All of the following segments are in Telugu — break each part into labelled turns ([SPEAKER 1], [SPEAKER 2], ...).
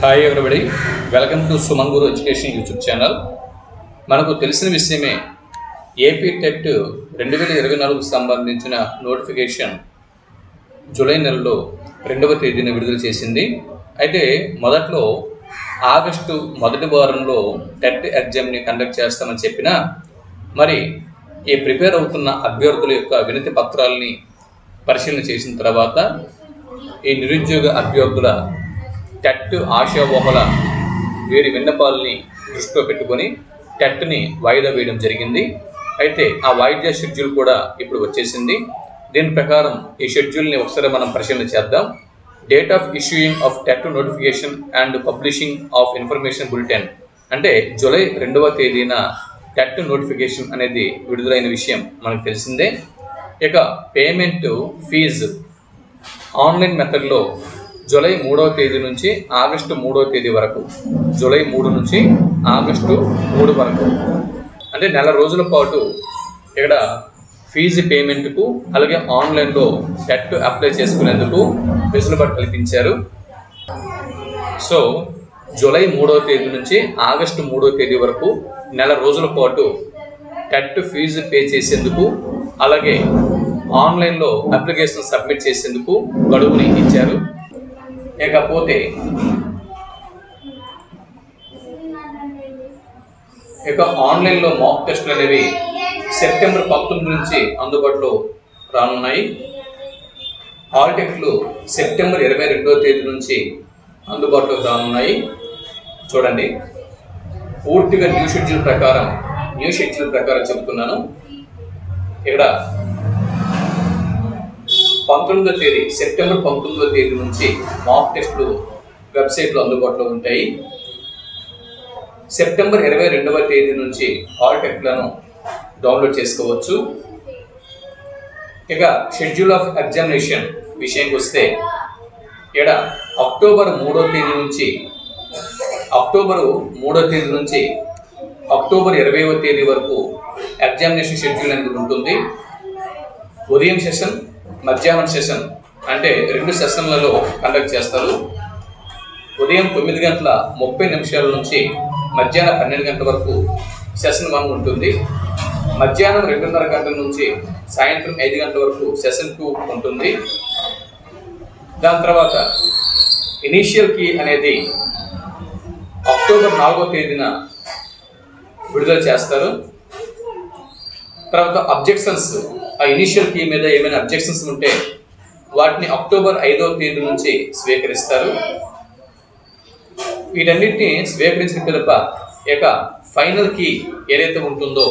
[SPEAKER 1] Hi everybody, welcome to Suman Guru education YouTube channel. మనకు తెలిసిన విషయమే, ఏపీ టెట్ 2024కు సంబంధించిన నోటిఫికేషన్ జూలై నెలలో 2వ తేదీన విడుదల చేసింది. అయితే మొదట్లో ఆగస్టు మొదటి వారంలో టెట్ ఎగ్జామ్ని కండక్ట్ చేస్తామని చెప్పినా, మరి ఈ ప్రిపేర్ అవుతున్న అభ్యర్థుల యొక్క వినతి పత్రాలని పరిశీలన చేసిన తర్వాత ఈ నిరుద్యోగ అభ్యర్థుల టెట్ ఆశావహుల వీరి విన్నపాలని దృష్టిలో పెట్టుకొని టెట్ని వాయిదా వేయడం జరిగింది. అయితే ఆ వాయిదా షెడ్యూల్ కూడా ఇప్పుడు వచ్చేసింది. దీని ప్రకారం ఈ షెడ్యూల్ని ఒకసారి మనం పరిశీలన చేద్దాం. Date of issuing of TET notification and publishing of information bulletin అంటే జూలై 2వ తేదీన టెట్ నోటిఫికేషన్ అనేది విడుదలైన విషయం మనకు తెలిసిందే. ఇక పేమెంట్ ఫీజు ఆన్లైన్ మెథడ్లో జూలై 3వ తేదీ నుంచి ఆగస్టు 3వ తేదీ వరకు, జూలై 3 నుంచి ఆగస్టు 3 వరకు అంటే నెల రోజుల పాటు ఇక్కడ ఫీజు పేమెంట్కు అలాగే ఆన్లైన్లో టెట్ అప్లై చేసుకునేందుకు వెసులుబాటు కల్పించారు. సో జూలై 3వ తేదీ నుంచి ఆగస్టు 3వ తేదీ వరకు నెల రోజుల పాటు టెట్ ఫీజు పే చేసేందుకు అలాగే ఆన్లైన్లో అప్లికేషన్ సబ్మిట్ చేసేందుకు గడువుని ఇచ్చారు. ఇకపోతే ఆన్లైన్లో మాక్ టెస్టులు అనేవి సెప్టెంబర్ 19 నుంచి అందుబాటులో రానున్నాయి. హాల్ టెస్టులు సెప్టెంబర్ 22వ తేదీ నుంచి అందుబాటులోకి రానున్నాయి. చూడండి, పూర్తిగా న్యూ షెడ్యూల్ ప్రకారం చెబుతున్నాను. ఇక్కడ 19వ తేదీ సెప్టెంబర్ 19వ తేదీ నుంచి మాక్ టెస్టులు వెబ్సైట్లో అందుబాటులో ఉంటాయి. సెప్టెంబర్ 22వ తేదీ నుంచి హాల్ టెస్టులను డౌన్లోడ్ చేసుకోవచ్చు. ఇక షెడ్యూల్ ఆఫ్ ఎగ్జామినేషన్ విషయానికి వస్తే, ఇక్కడ అక్టోబర్ 3వ తేదీ నుంచి అక్టోబర్ 20వ తేదీ వరకు ఎగ్జామినేషన్ షెడ్యూల్ అనేది ఉంటుంది. ఉదయం సెషన్, మధ్యాహ్నం సెషన్ అంటే 2 సెషన్లలో కండక్ట్ చేస్తారు. ఉదయం 9:30 నుంచి మధ్యాహ్నం 12 గంటల వరకు సెషన్ 1 ఉంటుంది. మధ్యాహ్నం 2:30 గంటల నుంచి సాయంత్రం 5 గంటల వరకు సెషన్ 2 ఉంటుంది. దాని తర్వాత ఇనీషియల్ కీ అనేది అక్టోబర్ 4వ తేదీన విడుదల చేస్తారు. తర్వాత అబ్జెక్షన్స్, ఆ ఇనీషియల్ కీ మీద ఏమైనా అబ్జెక్షన్స్ ఉంటే వాటిని అక్టోబర్ 5వ తేదీ నుంచి స్వీకరిస్తారు. వీటన్నిటిని స్వీకరించిన పిదప ఇక ఫైనల్ కీ ఏదైతే ఉంటుందో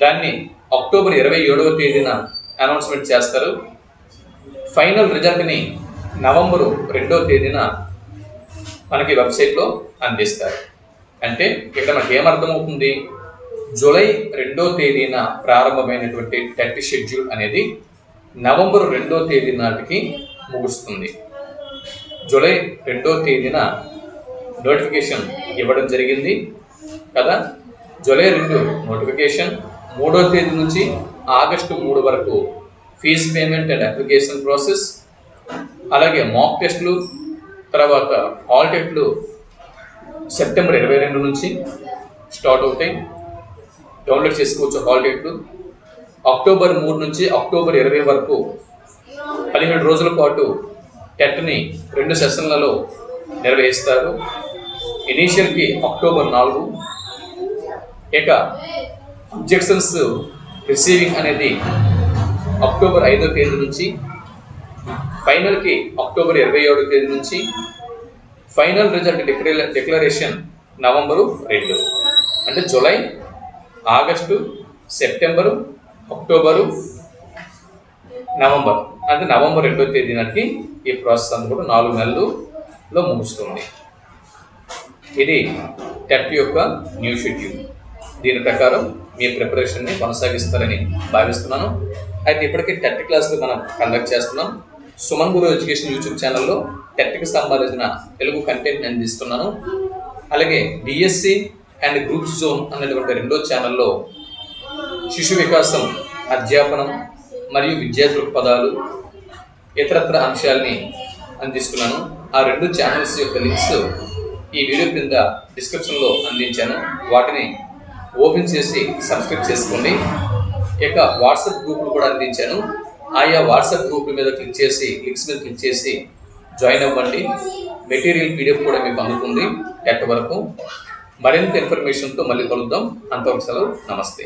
[SPEAKER 1] దాన్ని అక్టోబర్ 27వ తేదీన అనౌన్స్మెంట్ చేస్తారు. ఫైనల్ రిజల్ట్ని నవంబర్ 2వ తేదీన మనకి వెబ్సైట్లో అందిస్తారు. అంటే ఇక్కడ మనకి ఏమర్థమవుతుంది, జూలై 2వ తేదీన ప్రారంభమైనటువంటి టెట్ షెడ్యూల్ అనేది నవంబర్ 2వ తేదీ నాటికి ముగుస్తుంది. జూలై 2వ తేదీన నోటిఫికేషన్ ఇవ్వడం జరిగింది కదా. జూలై 2 నోటిఫికేషన్, 3వ తేదీ నుంచి ఆగస్టు 3 వరకు fees payment and application process, అలాగే మాక్ టెస్టులు, తర్వాత హాల్ టెస్టులు సెప్టెంబర్ 22 నుంచి స్టార్ట్ అవుతాయి. డౌన్లోడ్ చేసుకోవచ్చు హాల్ టెస్టులు. అక్టోబర్ 3 నుంచి అక్టోబర్ 20 వరకు 17 రోజుల పాటు టెట్ని 2 సెషన్లలో నిర్వహిస్తారు. ఇనీషియల్కి అక్టోబర్ 4. ఇక అబ్జెక్షన్స్ రిసీవింగ్ అనేది అక్టోబర్ 5వ తేదీ నుంచి, ఫైనల్కి అక్టోబర్ 27వ తేదీ నుంచి, ఫైనల్ రిజల్ట్ డిక్లరేషన్ నవంబరు 2. అంటే July, August, September, October, November అంటే నవంబర్ 2వ తేదీ నాటికి ఈ ప్రాసెస్ అంతా కూడా 4 నెలల్లో ముగుస్తుంది. ఇది టెట్ యొక్క న్యూ షెడ్యూల్. దీని ప్రకారం మీ ప్రిపరేషన్ని కొనసాగిస్తారని భావిస్తున్నాను. అయితే ఇప్పటికీ టెట్ క్లాసులు మనం కండక్ట్ చేస్తున్నాం. సుమన్ గురు ఎడ్యుకేషన్ యూట్యూబ్ ఛానల్లో టెట్కి సంబంధించిన తెలుగు కంటెంట్ని అందిస్తున్నాను. అలాగే డిఎస్సి అండ్ గ్రూప్స్ జోన్ అనేటువంటి 2వ ఛానల్లో శిశు వికాసం, అధ్యాపనం మరియు విద్యా దృక్పథాలు, ఇతరత్ర అంశాలని అందిస్తున్నాను. ఆ 2 ఛానల్స్ యొక్క లింక్స్ ఈ వీడియో కింద డిస్క్రిప్షన్లో అందించాను. వాటిని ఓపెన్ చేసి సబ్స్క్రైబ్ చేసుకోండి. ఇక వాట్సాప్ గ్రూపులు కూడా అందించాను. ఆయా వాట్సాప్ గ్రూపుల మీద క్లిక్ చేసి లింక్స్ మీద క్లిక్ చేసి జాయిన్ అవ్వండి. మెటీరియల్ PDF కూడా మీకు అందుతుంది. 10th వరకు మరింత ఇన్ఫర్మేషన్తో మళ్ళీ కలుద్దాం. అంతవరకు సెలవు. నమస్తే.